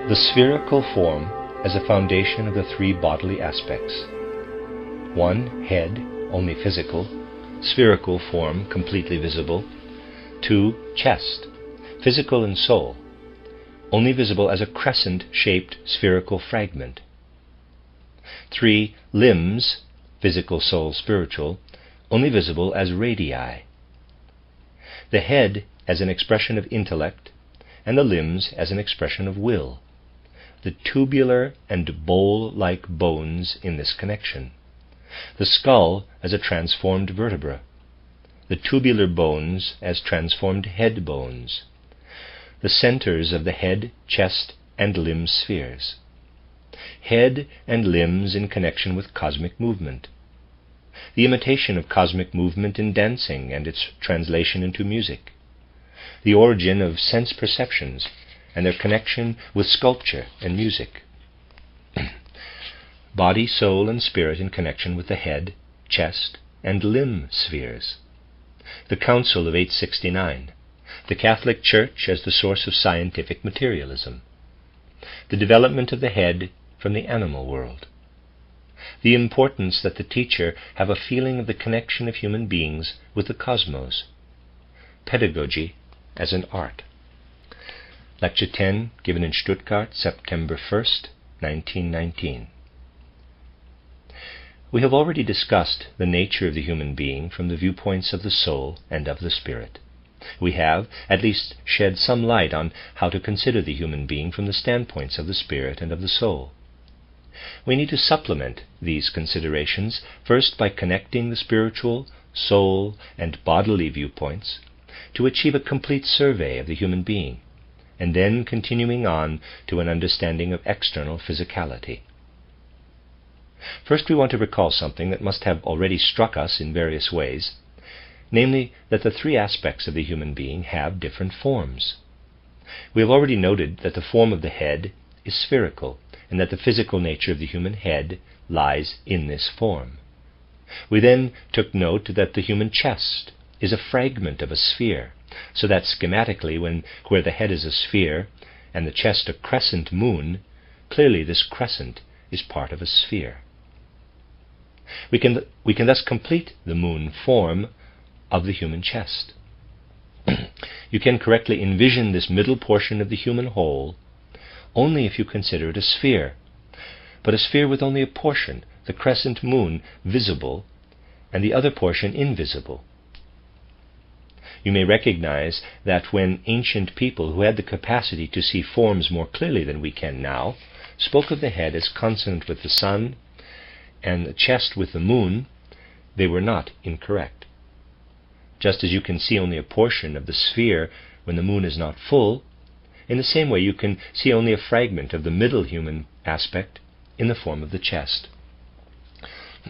The spherical form as a foundation of the three bodily aspects. 1. Head, only physical, spherical form, completely visible. 2. Chest, physical and soul, only visible as a crescent-shaped spherical fragment. 3. Limbs, physical, soul, spiritual, only visible as radii. The head as an expression of intellect, and the limbs as an expression of will. The tubular and bowl-like bones in this connection. The skull as a transformed vertebra. The tubular bones as transformed head bones. The centers of the head, chest, and limb spheres. Head and limbs in connection with cosmic movement. The imitation of cosmic movement in dancing and its translation into music. The origin of sense perceptions and their connection with sculpture and music. Body, soul, and spirit in connection with the head, chest, and limb spheres. The Council of 869. The Catholic Church as the source of scientific materialism. The development of the head from the animal world. The importance that the teacher have a feeling of the connection of human beings with the cosmos. Pedagogy as an art. Lecture 10, given in Stuttgart, September 1st, 1919. We have already discussed the nature of the human being from the viewpoints of the soul and of the spirit. We have at least shed some light on how to consider the human being from the standpoints of the spirit and of the soul. We need to supplement these considerations first by connecting the spiritual, soul, and bodily viewpoints to achieve a complete survey of the human being, and then continuing on to an understanding of external physicality. First, we want to recall something that must have already struck us in various ways, namely that the three aspects of the human being have different forms. We have already noted that the form of the head is spherical, and that the physical nature of the human head lies in this form. We then took note that the human chest is a fragment of a sphere, so that schematically, where the head is a sphere and the chest a crescent moon, clearly this crescent is part of a sphere. We can thus complete the moon form of the human chest. You can correctly envision this middle portion of the human whole only if you consider it a sphere, but a sphere with only a portion, the crescent moon, visible, and the other portion invisible. You may recognize that when ancient people who had the capacity to see forms more clearly than we can now spoke of the head as consonant with the sun and the chest with the moon, they were not incorrect. Just as you can see only a portion of the sphere when the moon is not full, in the same way you can see only a fragment of the middle human aspect in the form of the chest.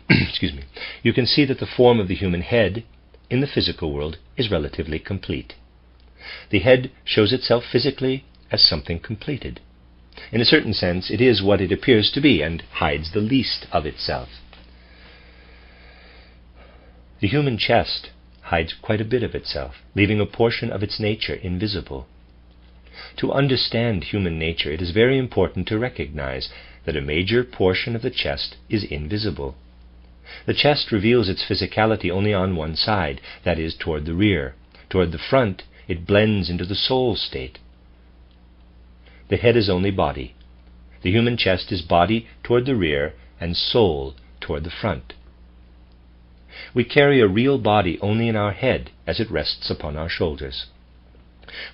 Excuse me. You can see that the form of the human head in the physical world is relatively complete. The head shows itself physically as something completed. In a certain sense, it is what it appears to be and hides the least of itself. The human chest hides quite a bit of itself, leaving a portion of its nature invisible. To understand human nature, it is very important to recognize that a major portion of the chest is invisible. The chest reveals its physicality only on one side, that is, toward the rear. Toward the front, it blends into the soul state. The head is only body. The human chest is body toward the rear and soul toward the front. We carry a real body only in our head as it rests upon our shoulders.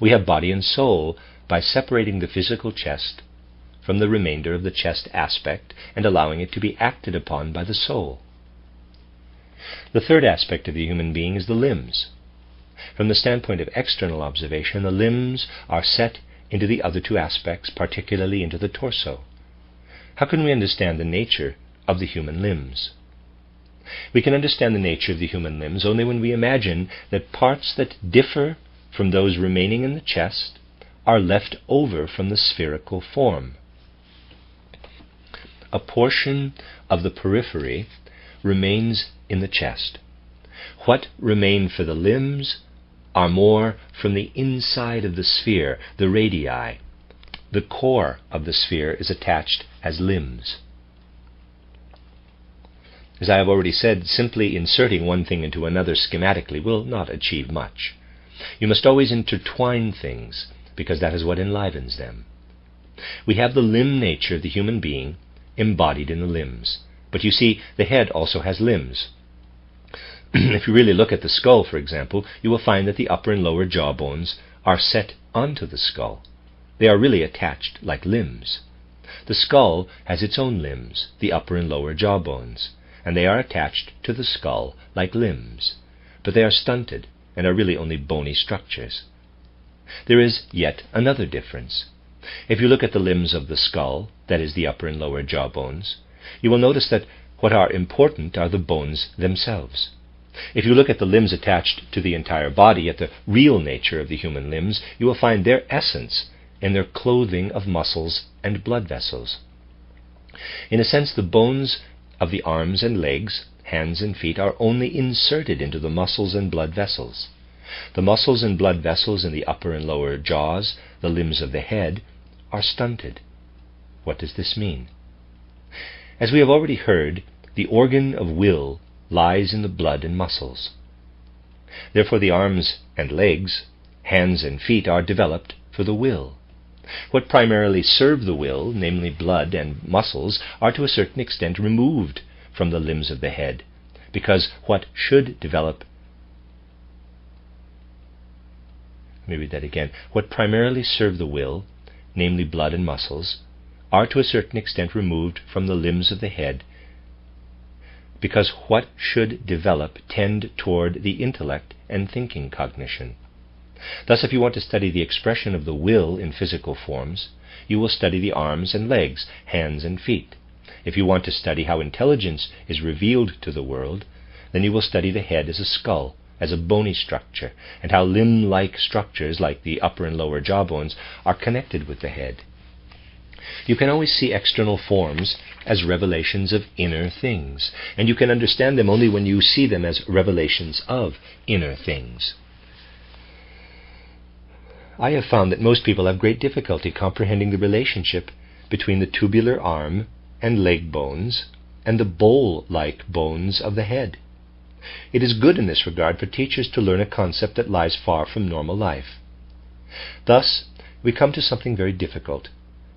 We have body and soul by separating the physical chest from the remainder of the chest aspect and allowing it to be acted upon by the soul. The third aspect of the human being is the limbs. From the standpoint of external observation, the limbs are set into the other two aspects, particularly into the torso. How can we understand the nature of the human limbs? We can understand the nature of the human limbs only when we imagine that parts that differ from those remaining in the chest are left over from the spherical form. A portion of the periphery remains in the chest. What remain for the limbs are more from the inside of the sphere, the radii, the core of the sphere is attached as limbs. As I have already said, simply inserting one thing into another schematically will not achieve much. You must always intertwine things, because that is what enlivens them. We have the limb nature of the human being embodied in the limbs. But you see, the head also has limbs. If you really look at the skull, for example, you will find that the upper and lower jaw bones are set onto the skull. They are really attached like limbs. The skull has its own limbs, the upper and lower jaw bones, and they are attached to the skull like limbs, but they are stunted and are really only bony structures. There is yet another difference. If you look at the limbs of the skull, that is the upper and lower jaw bones, you will notice that what are important are the bones themselves. If you look at the limbs attached to the entire body, at the real nature of the human limbs, you will find their essence in their clothing of muscles and blood vessels. In a sense, the bones of the arms and legs, hands and feet are only inserted into the muscles and blood vessels. The muscles and blood vessels in the upper and lower jaws, the limbs of the head, are stunted. What does this mean? As we have already heard, the organ of will lies in the blood and muscles. Therefore the arms and legs, hands and feet are developed for the will. What primarily serve the will, namely blood and muscles, are to a certain extent removed from the limbs of the head, because what should develop What primarily serve the will, namely blood and muscles, are to a certain extent removed from the limbs of the head, because what should develop tend toward the intellect and thinking cognition. Thus, if you want to study the expression of the will in physical forms, you will study the arms and legs, hands and feet. If you want to study how intelligence is revealed to the world, then you will study the head as a skull, as a bony structure, and how limb-like structures, like the upper and lower jaw bones, are connected with the head. You can always see external forms as revelations of inner things, and you can understand them only when you see them as revelations of inner things. I have found that most people have great difficulty comprehending the relationship between the tubular arm and leg bones and the bowl-like bones of the head. It is good in this regard for teachers to learn a concept that lies far from normal life. Thus, we come to something very difficult,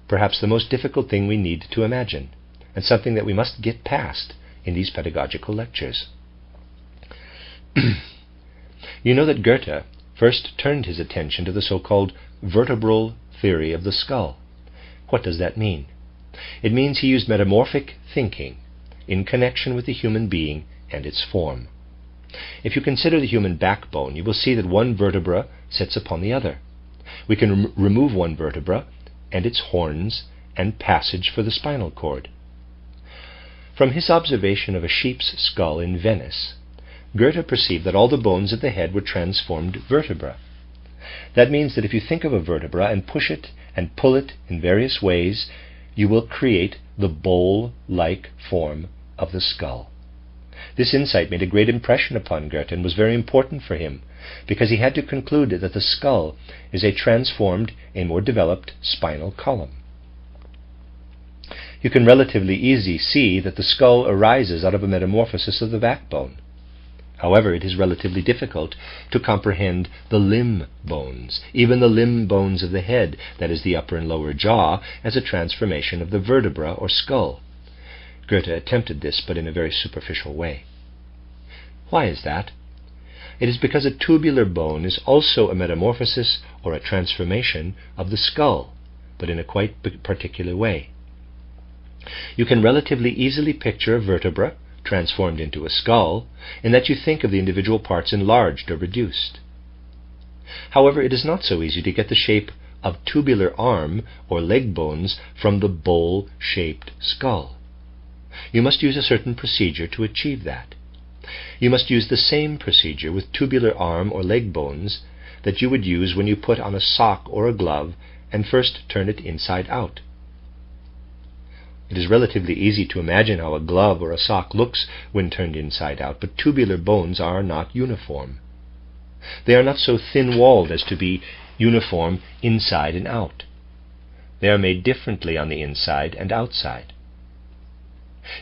perhaps the most difficult thing we need to imagine, and something that we must get past in these pedagogical lectures. You know that Goethe first turned his attention to the so-called vertebral theory of the skull. What does that mean? It means he used metamorphic thinking in connection with the human being and its form. If you consider the human backbone, you will see that one vertebra sits upon the other. We can remove one vertebra and its horns and passage for the spinal cord. From his observation of a sheep's skull in Venice, Goethe perceived that all the bones of the head were transformed vertebra. That means that if you think of a vertebra and push it and pull it in various ways, you will create the bowl-like form of the skull. This insight made a great impression upon Goethe and was very important for him, because he had to conclude that the skull is a transformed, a more developed spinal column. You can relatively easily see that the skull arises out of a metamorphosis of the backbone. However, it is relatively difficult to comprehend the limb bones, even the limb bones of the head, that is the upper and lower jaw, as a transformation of the vertebra or skull. Goethe attempted this, but in a very superficial way. Why is that? It is because a tubular bone is also a metamorphosis or a transformation of the skull, but in a quite particular way. You can relatively easily picture a vertebra transformed into a skull, in that you think of the individual parts enlarged or reduced. However, it is not so easy to get the shape of tubular arm or leg bones from the bowl-shaped skull. You must use a certain procedure to achieve that. You must use the same procedure with tubular arm or leg bones that you would use when you put on a sock or a glove and first turn it inside out. It is relatively easy to imagine how a glove or a sock looks when turned inside out, but tubular bones are not uniform. They are not so thin-walled as to be uniform inside and out. They are made differently on the inside and outside.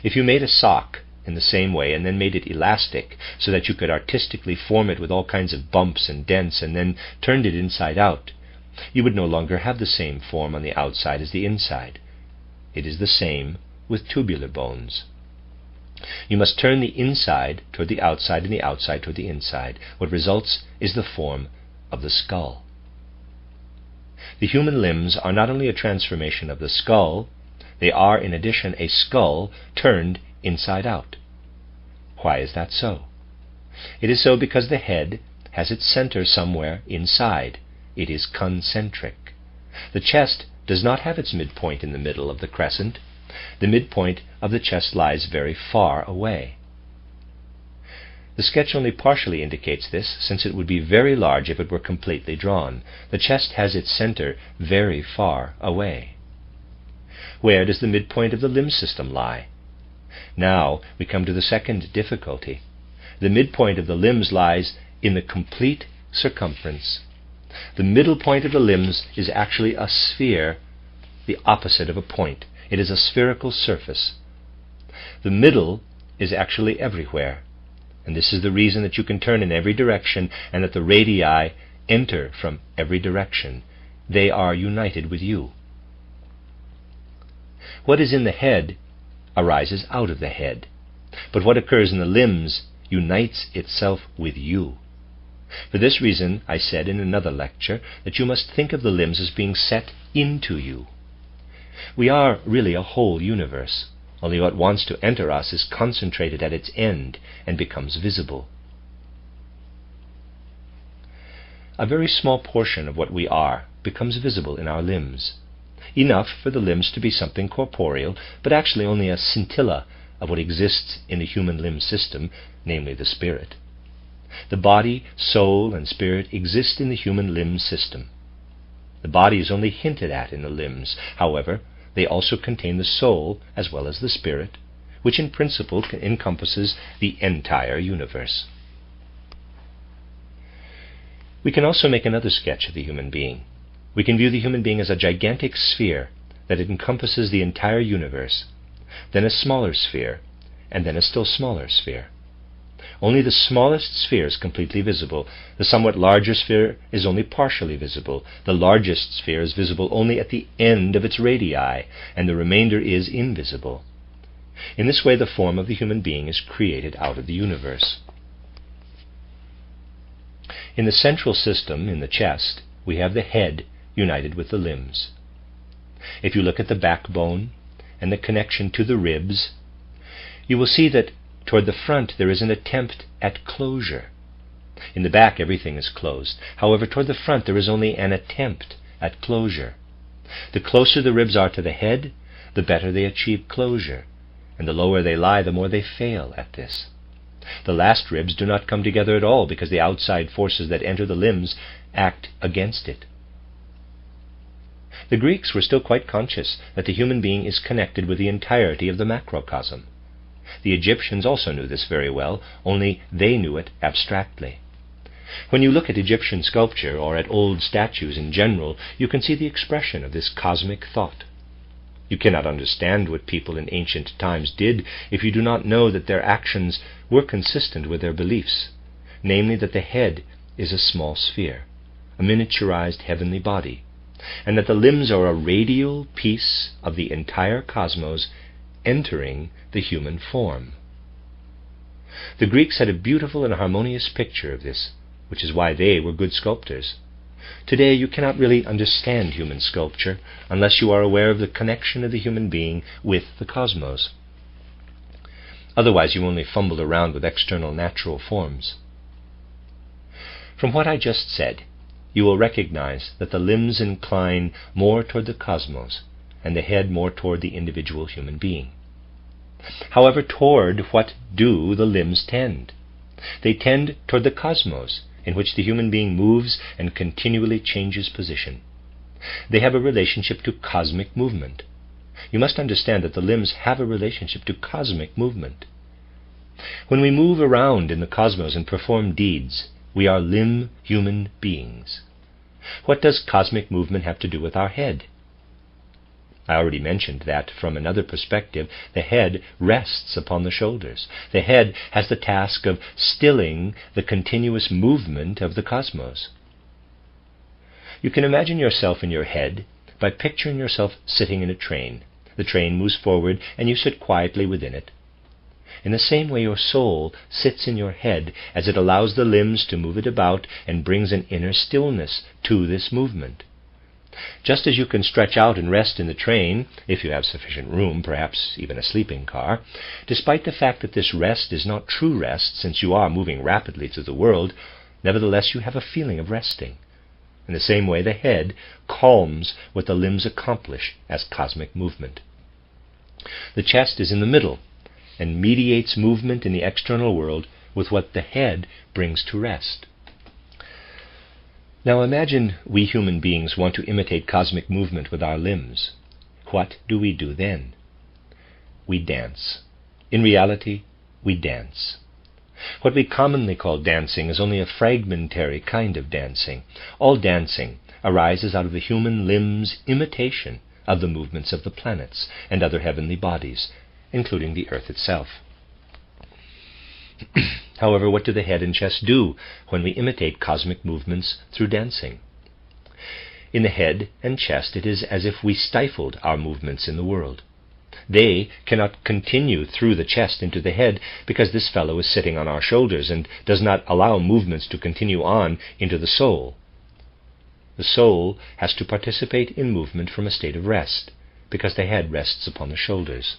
If you made a sock in the same way and then made it elastic so that you could artistically form it with all kinds of bumps and dents and then turned it inside out, you would no longer have the same form on the outside as the inside. It is the same with tubular bones. You must turn the inside toward the outside and the outside toward the inside. What results is the form of the skull. The human limbs are not only a transformation of the skull, they are in addition a skull turned inside out. Why is that so? It is so because the head has its center somewhere inside. It is concentric. The chest does not have its midpoint in the middle of the crescent. The midpoint of the chest lies very far away. The sketch only partially indicates this, since it would be very large if it were completely drawn. The chest has its center very far away. Where does the midpoint of the limb system lie? Now we come to the second difficulty. The midpoint of the limbs lies in the complete circumference. The middle point of the limbs is actually a sphere, the opposite of a point. It is a spherical surface. The middle is actually everywhere, and this is the reason that you can turn in every direction and that the radii enter from every direction. They are united with you. What is in the head arises out of the head, but what occurs in the limbs unites itself with you. For this reason, I said in another lecture that you must think of the limbs as being set into you. We are really a whole universe, only what wants to enter us is concentrated at its end and becomes visible. A very small portion of what we are becomes visible in our limbs, enough for the limbs to be something corporeal, but actually only a scintilla of what exists in the human limb system, namely the spirit. The body, soul, and spirit exist in the human limb system. The body is only hinted at in the limbs. However, they also contain the soul as well as the spirit, which in principle encompasses the entire universe. We can also make another sketch of the human being. We can view the human being as a gigantic sphere that encompasses the entire universe, then a smaller sphere, and then a still smaller sphere. Only the smallest sphere is completely visible. The somewhat larger sphere is only partially visible. The largest sphere is visible only at the end of its radii, and the remainder is invisible. In this way, the form of the human being is created out of the universe. In the central system, in the chest, we have the head united with the limbs. If you look at the backbone and the connection to the ribs, you will see that toward the front there is an attempt at closure. In the back everything is closed. However, toward the front there is only an attempt at closure. The closer the ribs are to the head, the better they achieve closure, and the lower they lie, the more they fail at this. The last ribs do not come together at all because the outside forces that enter the limbs act against it. The Greeks were still quite conscious that the human being is connected with the entirety of the macrocosm. The Egyptians also knew this very well, only they knew it abstractly. When you look at Egyptian sculpture or at old statues in general, you can see the expression of this cosmic thought. You cannot understand what people in ancient times did if you do not know that their actions were consistent with their beliefs, namely that the head is a small sphere, a miniaturized heavenly body, and that the limbs are a radial piece of the entire cosmos entering the human form. The Greeks had a beautiful and harmonious picture of this, which is why they were good sculptors. Today you cannot really understand human sculpture unless you are aware of the connection of the human being with the cosmos. Otherwise you only fumble around with external natural forms. From what I just said, you will recognize that the limbs incline more toward the cosmos and the head more toward the individual human being. However, toward what do the limbs tend? They tend toward the cosmos, in which the human being moves and continually changes position. They have a relationship to cosmic movement. You must understand that the limbs have a relationship to cosmic movement. When we move around in the cosmos and perform deeds, we are limb human beings. What does cosmic movement have to do with our head? I already mentioned that, from another perspective, the head rests upon the shoulders. The head has the task of stilling the continuous movement of the cosmos. You can imagine yourself in your head by picturing yourself sitting in a train. The train moves forward and you sit quietly within it. In the same way, your soul sits in your head as it allows the limbs to move it about and brings an inner stillness to this movement. Just as you can stretch out and rest in the train, if you have sufficient room, perhaps even a sleeping car, despite the fact that this rest is not true rest, since you are moving rapidly through the world, nevertheless you have a feeling of resting. In the same way, the head calms what the limbs accomplish as cosmic movement. The chest is in the middle and mediates movement in the external world with what the head brings to rest. Now imagine we human beings want to imitate cosmic movement with our limbs. What do we do then? We dance. In reality, we dance. What we commonly call dancing is only a fragmentary kind of dancing. All dancing arises out of the human limb's imitation of the movements of the planets and other heavenly bodies, including the earth itself. However, what do the head and chest do when we imitate cosmic movements through dancing? In the head and chest, it is as if we stifled our movements in the world. They cannot continue through the chest into the head because this fellow is sitting on our shoulders and does not allow movements to continue on into the soul. The soul has to participate in movement from a state of rest because the head rests upon the shoulders.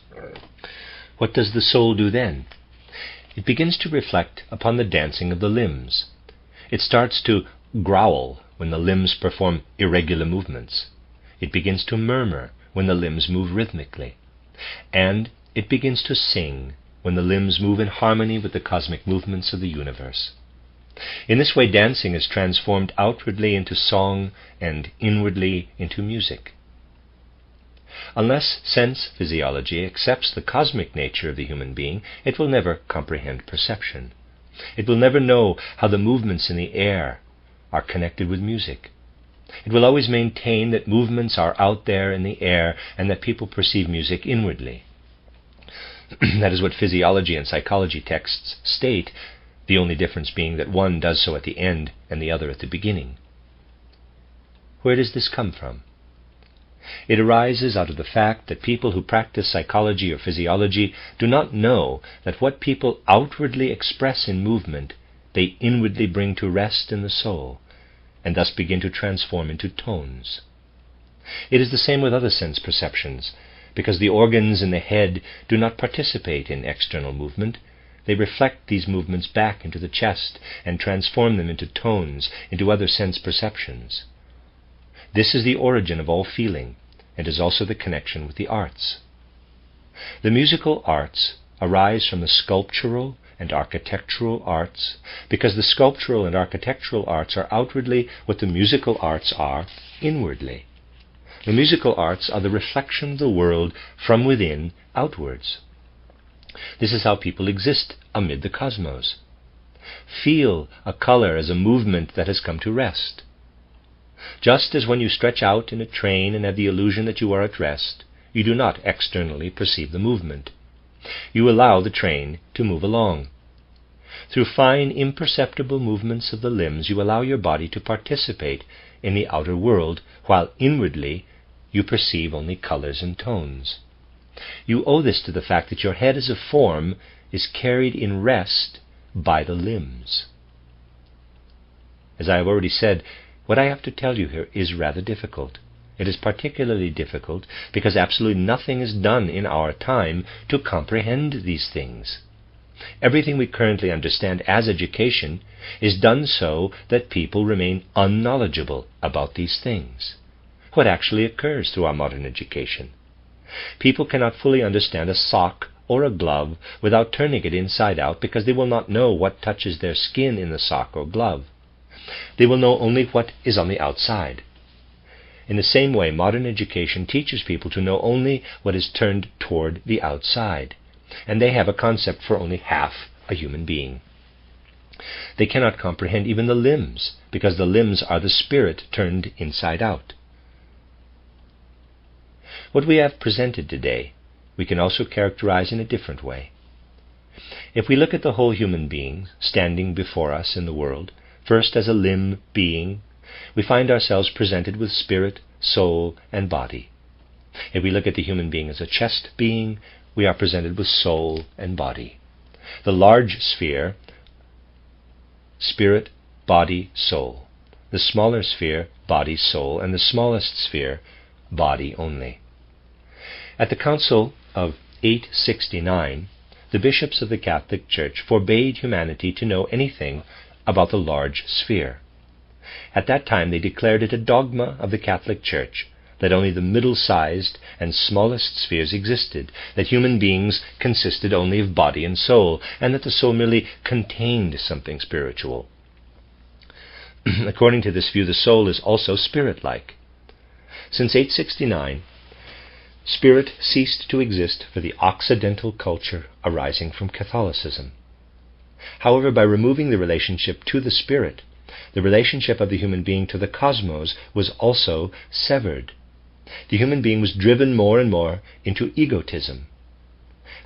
What does the soul do then? It begins to reflect upon the dancing of the limbs. It starts to growl when the limbs perform irregular movements. It begins to murmur when the limbs move rhythmically. And it begins to sing when the limbs move in harmony with the cosmic movements of the universe. In this way, dancing is transformed outwardly into song and inwardly into music. Unless sense physiology accepts the cosmic nature of the human being, it will never comprehend perception. It will never know how the movements in the air are connected with music. It will always maintain that movements are out there in the air and that people perceive music inwardly. That is what physiology and psychology texts state, the only difference being that one does so at the end and the other at the beginning. Where does this come from? It arises out of the fact that people who practice psychology or physiology do not know that what people outwardly express in movement, they inwardly bring to rest in the soul, and thus begin to transform into tones. It is the same with other sense perceptions. Because the organs in the head do not participate in external movement, they reflect these movements back into the chest and transform them into tones, into other sense perceptions. This is the origin of all feeling, and is also the connection with the arts. The musical arts arise from the sculptural and architectural arts, because the sculptural and architectural arts are outwardly what the musical arts are inwardly. The musical arts are the reflection of the world from within outwards. This is how people exist amid the cosmos. Feel a color as a movement that has come to rest. Just as when you stretch out in a train and have the illusion that you are at rest, you do not externally perceive the movement. You allow the train to move along. Through fine, imperceptible movements of the limbs, you allow your body to participate in the outer world, while inwardly you perceive only colors and tones. You owe this to the fact that your head as a form is carried in rest by the limbs. As I have already said, what I have to tell you here is rather difficult. It is particularly difficult because absolutely nothing is done in our time to comprehend these things. Everything we currently understand as education is done so that people remain unknowledgeable about these things. What actually occurs through our modern education? People cannot fully understand a sock or a glove without turning it inside out because they will not know what touches their skin in the sock or glove. They will know only what is on the outside. In the same way, modern education teaches people to know only what is turned toward the outside, and they have a concept for only half a human being. They cannot comprehend even the limbs, because the limbs are the spirit turned inside out. What we have presented today, we can also characterize in a different way. If we look at the whole human being standing before us in the world, first as a limb being, we find ourselves presented with spirit, soul, and body. If we look at the human being as a chest being, we are presented with soul and body. The large sphere, spirit, body, soul. The smaller sphere, body, soul, and the smallest sphere, body only. At the Council of 869, the bishops of the Catholic Church forbade humanity to know anything about the large sphere. At that time they declared it a dogma of the Catholic Church that only the middle-sized and smallest spheres existed, that human beings consisted only of body and soul, and that the soul merely contained something spiritual. According to this view, the soul is also spirit-like. Since 869, spirit ceased to exist for the Occidental culture arising from Catholicism. However, by removing the relationship to the spirit, the relationship of the human being to the cosmos was also severed. The human being was driven more and more into egotism.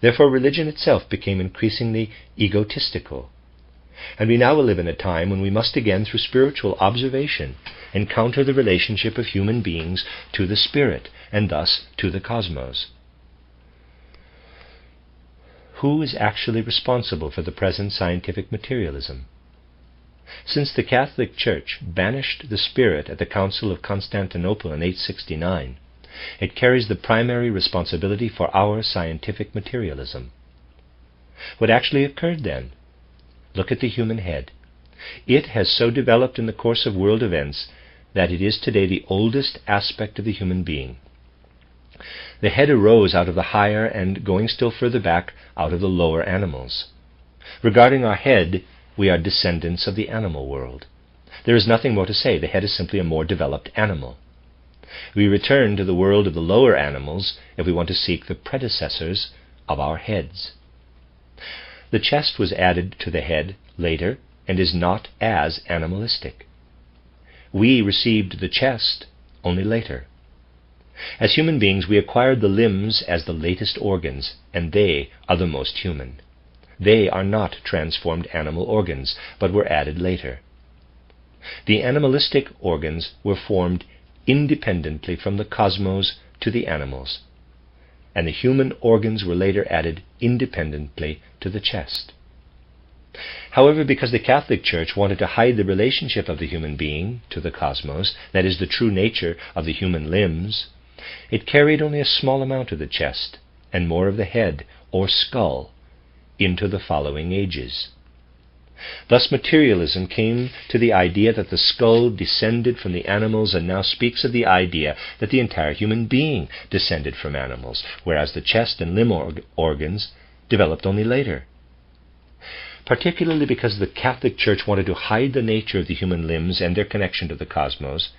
Therefore, religion itself became increasingly egotistical. And we now live in a time when we must again, through spiritual observation, encounter the relationship of human beings to the spirit, and thus to the cosmos. Who is actually responsible for the present scientific materialism? Since the Catholic Church banished the spirit at the Council of Constantinople in 869, it carries the primary responsibility for our scientific materialism. What actually occurred then? Look at the human head. It has so developed in the course of world events that it is today the oldest aspect of the human being. The head arose out of the higher and, going still further back, out of the lower animals. Regarding our head, we are descendants of the animal world. There is nothing more to say. The head is simply a more developed animal. We return to the world of the lower animals if we want to seek the predecessors of our heads. The chest was added to the head later and is not as animalistic. We received the chest only later. As human beings, we acquired the limbs as the latest organs, and they are the most human. They are not transformed animal organs, but were added later. The animalistic organs were formed independently from the cosmos to the animals, and the human organs were later added independently to the chest. However, because the Catholic Church wanted to hide the relationship of the human being to the cosmos, that is, the true nature of the human limbs, it carried only a small amount of the chest and more of the head, or skull, into the following ages. Thus materialism came to the idea that the skull descended from the animals and now speaks of the idea that the entire human being descended from animals, whereas the chest and limb organs developed only later. Particularly because the Catholic Church wanted to hide the nature of the human limbs and their connection to the cosmos,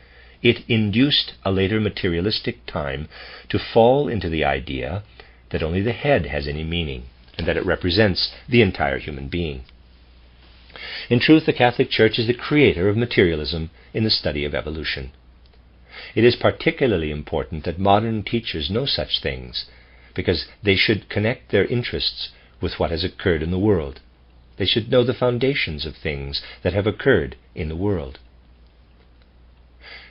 it induced a later materialistic time to fall into the idea that only the head has any meaning, and that it represents the entire human being. In truth, the Catholic Church is the creator of materialism in the study of evolution. It is particularly important that modern teachers know such things, because they should connect their interests with what has occurred in the world. They should know the foundations of things that have occurred in the world.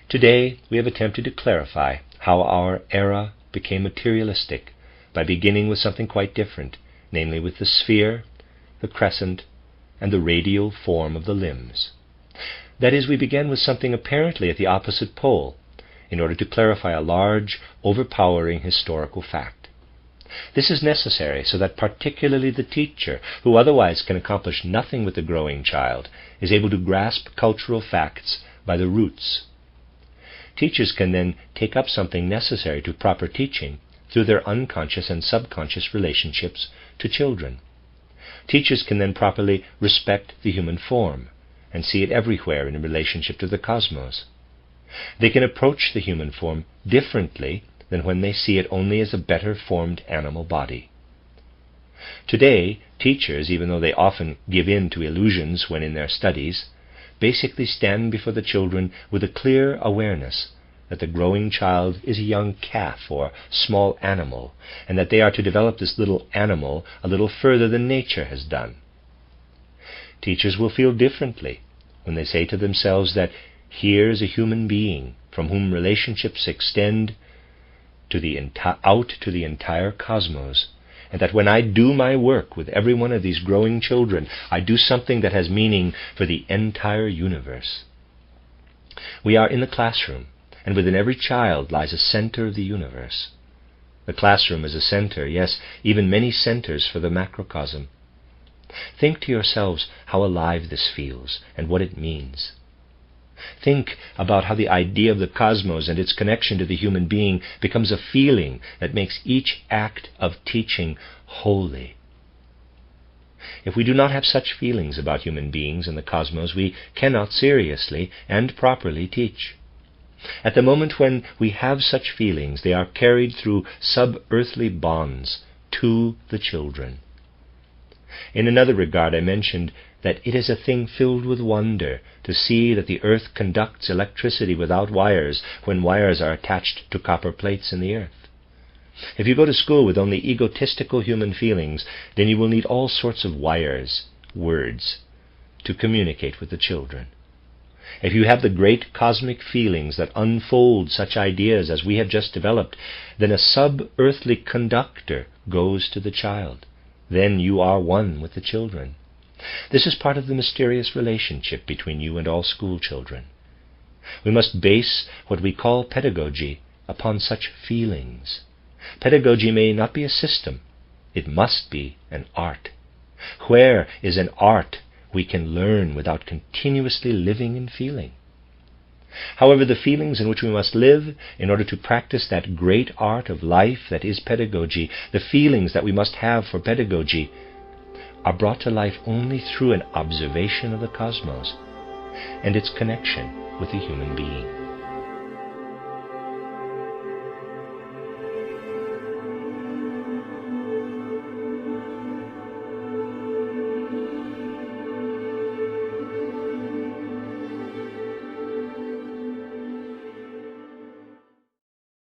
Today, we have attempted to clarify how our era became materialistic by beginning with something quite different, namely with the sphere, the crescent, and the radial form of the limbs. That is, we began with something apparently at the opposite pole, in order to clarify a large, overpowering historical fact. This is necessary so that particularly the teacher, who otherwise can accomplish nothing with the growing child, is able to grasp cultural facts by the roots. Teachers can then take up something necessary to proper teaching through their unconscious and subconscious relationships to children. Teachers can then properly respect the human form and see it everywhere in relationship to the cosmos. They can approach the human form differently than when they see it only as a better formed animal body. Today, teachers, even though they often give in to illusions when in their studies, basically stand before the children with a clear awareness that the growing child is a young calf or small animal, and that they are to develop this little animal a little further than nature has done. Teachers will feel differently when they say to themselves that here is a human being from whom relationships extend out to the entire cosmos, and that when I do my work with every one of these growing children, I do something that has meaning for the entire universe. We are in the classroom, and within every child lies a center of the universe. The classroom is a center, yes, even many centers for the macrocosm. Think to yourselves how alive this feels and what it means. Think about how the idea of the cosmos and its connection to the human being becomes a feeling that makes each act of teaching holy. If we do not have such feelings about human beings and the cosmos, we cannot seriously and properly teach. At the moment when we have such feelings, they are carried through sub-earthly bonds to the children. In another regard, I mentioned that it is a thing filled with wonder to see that the earth conducts electricity without wires when wires are attached to copper plates in the earth. If you go to school with only egotistical human feelings, then you will need all sorts of wires, words, to communicate with the children. If you have the great cosmic feelings that unfold such ideas as we have just developed, then a sub-earthly conductor goes to the child. Then you are one with the children. This is part of the mysterious relationship between you and all school children. We must base what we call pedagogy upon such feelings. Pedagogy may not be a system. It must be an art. Where is an art we can learn without continuously living and feeling? However, the feelings in which we must live in order to practice that great art of life that is pedagogy, the feelings that we must have for pedagogy, are brought to life only through an observation of the cosmos and its connection with the human being.